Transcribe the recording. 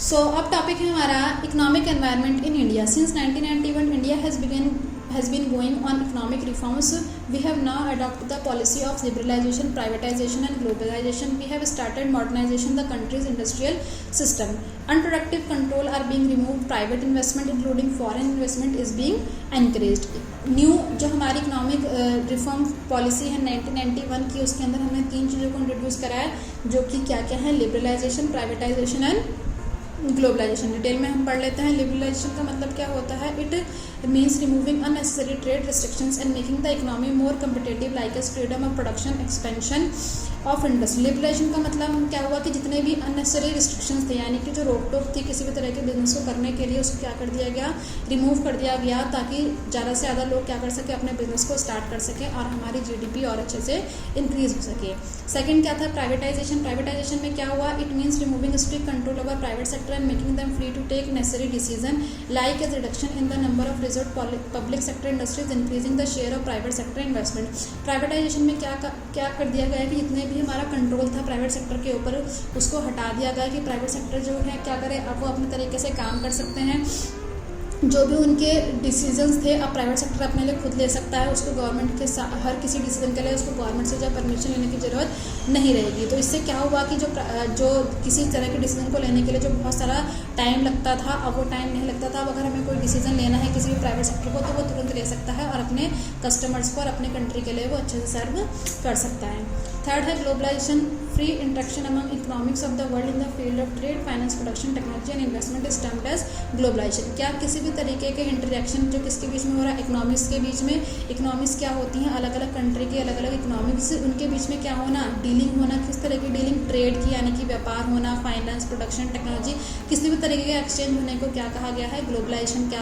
सो अब टॉपिक है हमारा economic environment in India. Since 1991 India has been going on economic reforms. We have now adopted the policy of liberalization, privatization and globalization. We have started modernization the country's industrial system. Unproductive control are being removed. Private investment including foreign investment is being encouraged. New जो हमारी economic reform policy है 1991 की, उसके अंदर हमने 3 चीज़ों को introduce करा है, जो कि क्या क्या है, liberalisation, privatisation and globalisation. Detail में हम पढ़ लेते हैं। लिबरलाइजेशन का मतलब क्या होता है? It means removing unnecessary trade restrictions and making the economy more competitive like as freedom of production, expansion of industry. Liberalisation का मतलब क्या हुआ कि जितने भी अननेसेसरी रिस्ट्रिक्शंस थे, यानी कि जो रोक टोक थी किसी भी तरह के बिजनेस को करने के लिए, उसको क्या कर दिया गया, रिमूव कर दिया गया, ताकि ज़्यादा से ज़्यादा लोग क्या कर सके, अपने बिजनेस को स्टार्ट कर सकें और हमारी जीडीपी और अच्छे से इंक्रीज हो सके। सेकंड क्या था? प्राइवेटाइजेशन। प्राइवेटाइजेशन में क्या हुआ? It means removing strict control over private sector and making them free to take necessary decision like as reduction in the number of reserve public sector industries, increasing the share of private sector investment. Privatisation में क्या कर दिया गया है कि जितने भी हमारा कंट्रोल था प्राइवेट सेक्टर के ऊपर, उसको हटा दिया गया कि प्राइवेट सेक्टर जो है क्या करे, अब वो अपने तरीके से काम कर सकते हैं। जो भी उनके डिसीजंस थे अब प्राइवेट सेक्टर अपने लिए खुद ले सकता है। उसको गवर्नमेंट के हर किसी डिसीजन के लिए उसको गवर्नमेंट से जो परमिशन लेने की ज़रूरत नहीं रहेगी। तो इससे क्या हुआ कि जो किसी तरह के डिसीजन को लेने के लिए जो बहुत सारा टाइम लगता था, अब वो टाइम नहीं लगता था। अब अगर हमें कोई डिसीजन लेना है किसी भी प्राइवेट सेक्टर को, तो वो तुरंत ले सकता है और अपने कस्टमर्स को और अपने कंट्री के लिए वो अच्छे से सर्व कर सकता है। थर्ड है globalisation, free interaction among economics of the world in the field of trade, finance, production, technology and investment is termed as globalisation. क्या किसी भी तरीके के इंटरेक्शन जो किसके बीच में हो रहा है, इकोनॉमिक्स के बीच में। इकोनॉमिक्स क्या होती हैं? अलग अलग कंट्री की अलग अलग इकोनॉमिक्स, उनके बीच में क्या होना, डीलिंग होना। किस तरह की डीलिंग? ट्रेड की, यानी कि व्यापार होना, फाइनेंस, प्रोडक्शन, टेक्नोलॉजी, किसी भी तरीके के एक्सचेंज होने को क्या कहा गया है, ग्लोबलाइजेशन क्या